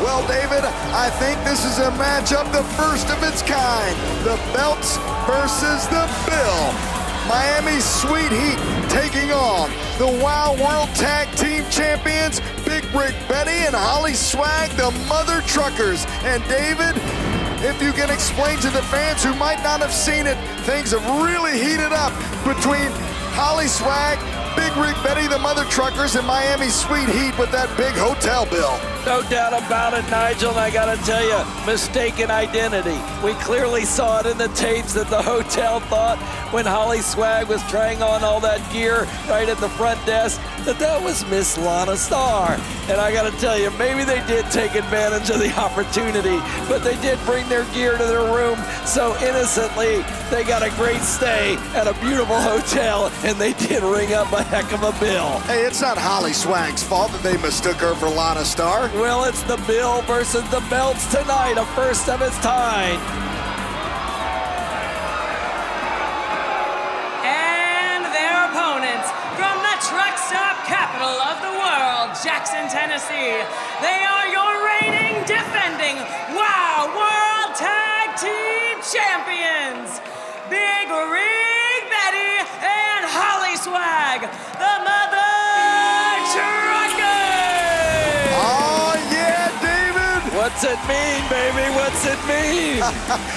Well, David, I think this is a matchup, the first of its kind. The belts versus the bill. Miami Sweet Heat taking on the Wow World Tag Team Champions, Big Rig Betty and Holly Swag, the Mother Truckers. And David, if you can explain to the fans who might not have seen it, things have really heated up between Holly Swag, Big Rig Betty, the Mother Truckers, and Miami Sweet Heat with that big hotel bill. No doubt about it, Nigel, and I gotta tell you, mistaken identity. We clearly saw it in the tapes that the hotel thought when Holly Swag was trying on all that gear right at the front desk that was Miss Lana Star. And I gotta tell you, maybe they did take advantage of the opportunity, but they did bring their gear to their room so innocently. They got a great stay at a beautiful hotel, and they did ring up a heck of a bill. Hey, it's not Holly Swag's fault that they mistook her for Lana Star. Well, it's the bill versus the belts tonight, a first of its kind. And their opponents from the truck stop capital of the world, Jackson, Tennessee. They are your reigning, defending Wow World Tag Team Champions, Big Rig Betty and Holly Swag, the Mother Truckers. What's it mean, baby? What's it mean?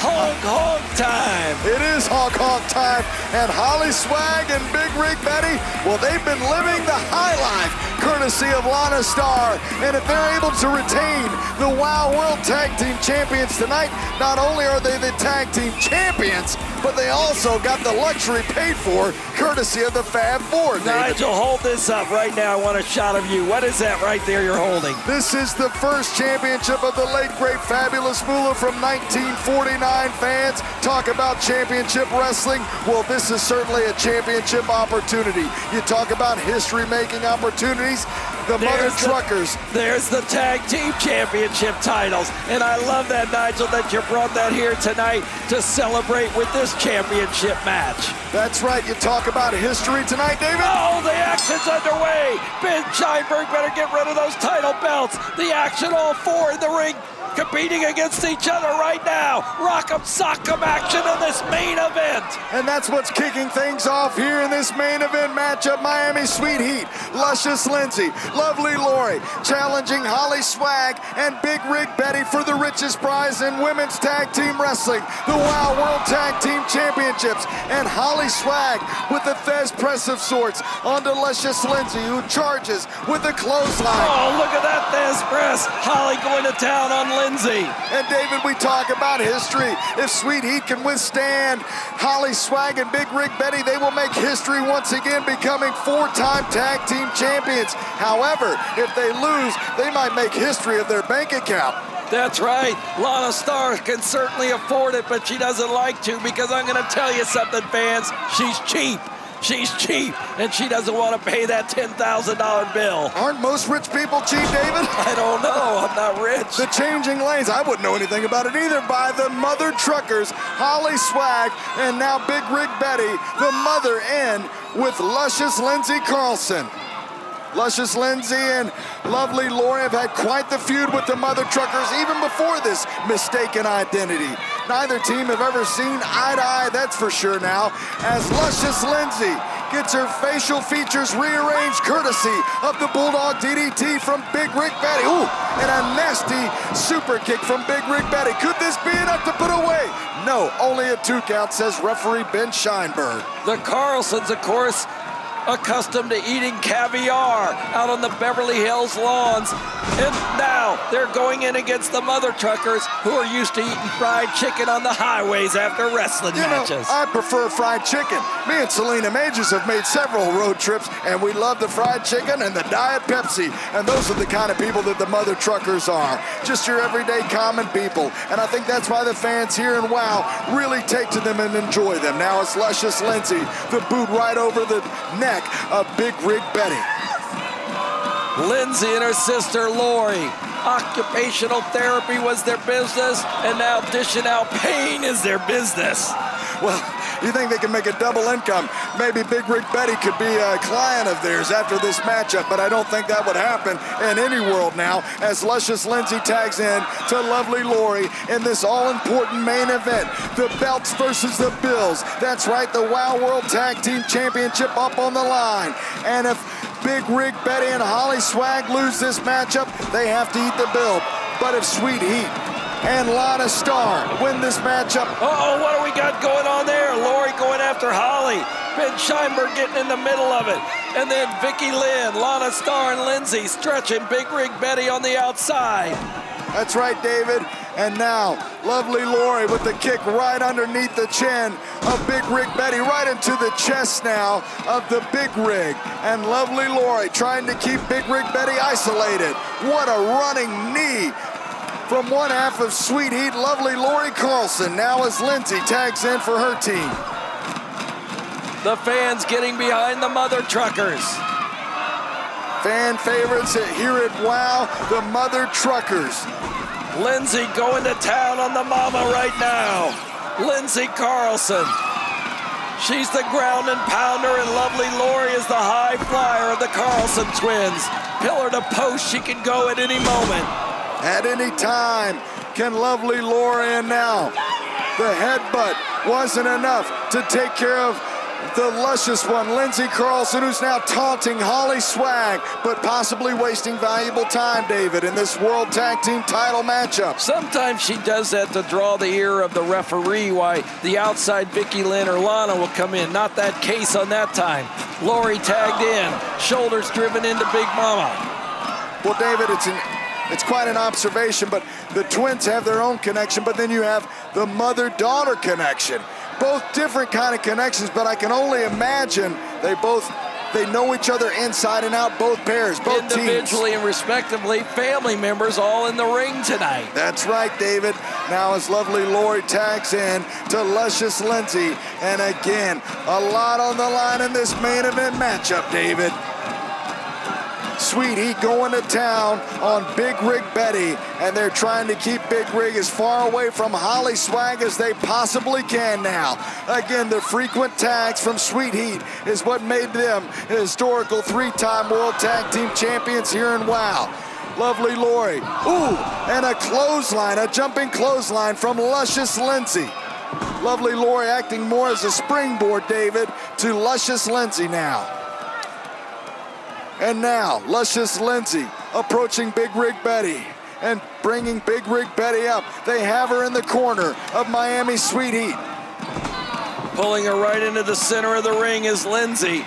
Honk, honk time. It is honk, honk time. And Holly Swag and Big Rig Betty, well, they've been living the high life, courtesy of Lana Star. And if they're able to retain the Wow World Tag Team Champions tonight, not only are they the Tag Team Champions, but they also got the luxury paid for, courtesy of the Fab Four. Nigel, hold this up right now. I want a shot of you. What is that right there you're holding? This is the first championship of the late, great, fabulous Moolah from 1949. Fans, talk about championship wrestling. Well, this is certainly a championship opportunity. You talk about history-making opportunities. The Mother Truckers. There's the Tag Team Championship titles. And I love that, Nigel, that you brought that here tonight to celebrate with this championship match. That's right. You talk about history tonight, David? Oh, the action's underway. Ben Scheinberg better get rid of those title belts. The action, all four in the ring, competing against each other right now. Rock'em sock'em action in this main event. And that's what's kicking things off here in this main event matchup. Miami Sweet Heat, Luscious Lindsay, Lovely Lori, challenging Holly Swag and Big Rig Betty for the richest prize in women's tag team wrestling, the Wow World Tag Team Championships. And Holly Swag with the Thez press of sorts onto Luscious Lindsay, who charges with a clothesline. Oh, look at that Thez press. Holly going to town on Lindsay. And David, we talk about history. If Sweet Heat can withstand Holly Swag and Big Rig Betty, they will make history once again, becoming four-time tag team champions. However, if they lose, they might make history of their bank account. That's right. Lana Star can certainly afford it, but she doesn't like to, because I'm going to tell you something, fans. She's cheap. She's cheap, and she doesn't want to pay that $10,000 bill. Aren't most rich people cheap, David? I don't know. I'm not rich. The changing lanes, I wouldn't know anything about it either, by the Mother Truckers, Holly Swag, and now Big Rig Betty, the Mother in with Luscious Lindsay Carlson. Luscious Lindsay and Lovely Lori have had quite the feud with the Mother Truckers even before this mistaken identity. Neither team have ever seen eye to eye, that's for sure now, as Luscious Lindsay gets her facial features rearranged courtesy of the Bulldog DDT from Big Rig Betty. Ooh, and a nasty super kick from Big Rig Betty. Could this be enough to put away? No, only a 2 count, says referee Ben Scheinberg. The Carlsons, of course, accustomed to eating caviar out on the Beverly Hills lawns. And now they're going in against the Mother Truckers, who are used to eating fried chicken on the highways after wrestling matches. I prefer fried chicken. Me and Selena Majors have made several road trips, and we love the fried chicken and the Diet Pepsi. And those are the kind of people that the Mother Truckers are. Just your everyday common people. And I think that's why the fans here in WOW really take to them and enjoy them. Now it's Luscious Lindsay, the boot right over the neck of Big Rig Betty. Lindsay and her sister Lori. Occupational therapy was their business, and now dishing out pain is their business. Well, You think they can make a double income? Maybe Big Rig Betty could be a client of theirs after this matchup, but I don't think that would happen in any world now, as Luscious Lindsay tags in to Lovely Lori in this all-important main event. The belts versus the bills. That's right, the WOW World Tag Team Championship up on the line. And if Big Rig Betty and Holly Swag lose this matchup, they have to eat the bill. But if Sweet Heat and Lana Star win this matchup... Uh-oh, what do we got going on there? Lori going after Holly. Ben Scheinberg getting in the middle of it. And then Vicky Lynn, Lana Star, and Lindsay stretching Big Rig Betty on the outside. That's right, David. And now, Lovely Lori with the kick right underneath the chin of Big Rig Betty, right into the chest now of the Big Rig. And Lovely Lori trying to keep Big Rig Betty isolated. What a running knee from one half of Sweet Heat, Lovely Lori Carlson. Now as Lindsay tags in for her team. The fans getting behind the Mother Truckers. Fan favorites here at WOW, the Mother Truckers. Lindsay going to town on the mama right now. Lindsay Carlson. She's the ground and pounder, and Lovely Lori is the high flyer of the Carlson twins. Pillar to post, she can go at any moment. At any time, can Lovely Lori, and now the headbutt wasn't enough to take care of the luscious one, Lindsay Carlson, who's now taunting Holly Swag, but possibly wasting valuable time, David, in this World Tag Team title matchup. Sometimes she does that to draw the ear of the referee, why the outside Vicky Lynn or Lana will come in. Not that case on that time. Lori tagged in, shoulders driven into Big Mama. Well, David, it's quite an observation, but the twins have their own connection, but then you have the mother-daughter connection. Both different kind of connections, but I can only imagine they know each other inside and out, both pairs, both individually teams. And respectively, family members all in the ring tonight. That's right, David. Now as Lovely Lori tags in to Luscious Lindsay, and again, a lot on the line in this main event matchup, David. Sweet Heat going to town on Big Rig Betty, and they're trying to keep Big Rig as far away from Holly Swag as they possibly can now. Again, the frequent tags from Sweet Heat is what made them historical three-time World Tag Team Champions here in WOW. Lovely Lori, ooh, and a clothesline, a jumping clothesline from Luscious Lindsay. Lovely Lori acting more as a springboard, David, to Luscious Lindsay now. And now, Luscious Lindsay approaching Big Rig Betty and bringing Big Rig Betty up. They have her in the corner of Miami Sweet Heat. Pulling her right into the center of the ring is Lindsay.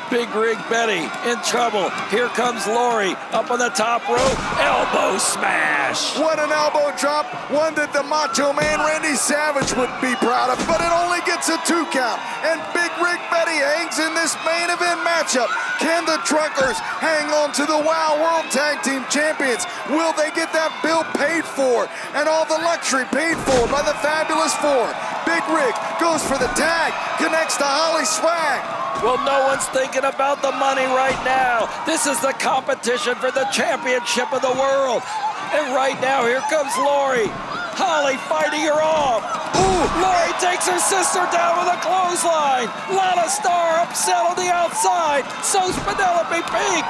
Big Rig Betty in trouble. Here comes Lori up on the top rope. Elbow smash. What an elbow drop. One that the Macho Man Randy Savage would be proud of, but it only gets a 2 count. And Big Rig Betty hangs in this main event matchup. Can the Truckers hang on to the WOW World Tag Team Champions? Will they get that bill paid for and all the luxury paid for by the Fabulous Four? Big Rig goes for the tag, connects to Holly Swag. Well, no one's thinking about the money right now. This is the competition for the championship of the world. And right now, here comes Lori. Holly fighting her off. Ooh, Lori takes her sister down with a clothesline. Lana Star upset on the outside. So's Penelope Pink.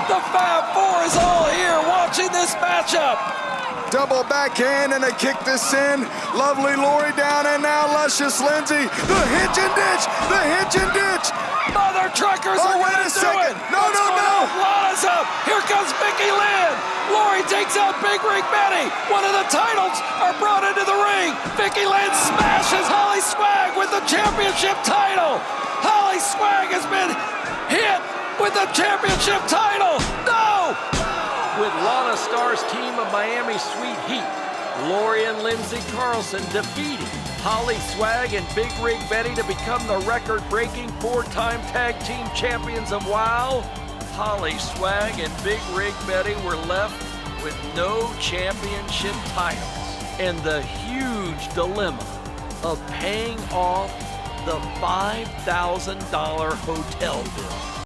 The Fab Four is all here watching this matchup. Double backhand and a kick to send. Lovely Lori down, and now Luscious Lindsay. The hitch and ditch, the hitch and ditch. Mother Truckers are wait gonna a do second. it. No. Lana's up. Here comes Vicky Lynn. Lori takes out Big Rig Betty. One of the titles are brought into the ring. Vicky Lynn smashes Holly Swag with the championship title. Holly Swag has been hit with the championship title. No! With Lana Star's team of Miami Sweet Heat, Lori and Lindsay Carlson defeating Holly Swag and Big Rig Betty to become the record-breaking 4-time tag team champions of WOW. Holly Swag and Big Rig Betty were left with no championship titles and the huge dilemma of paying off the $5,000 hotel bill.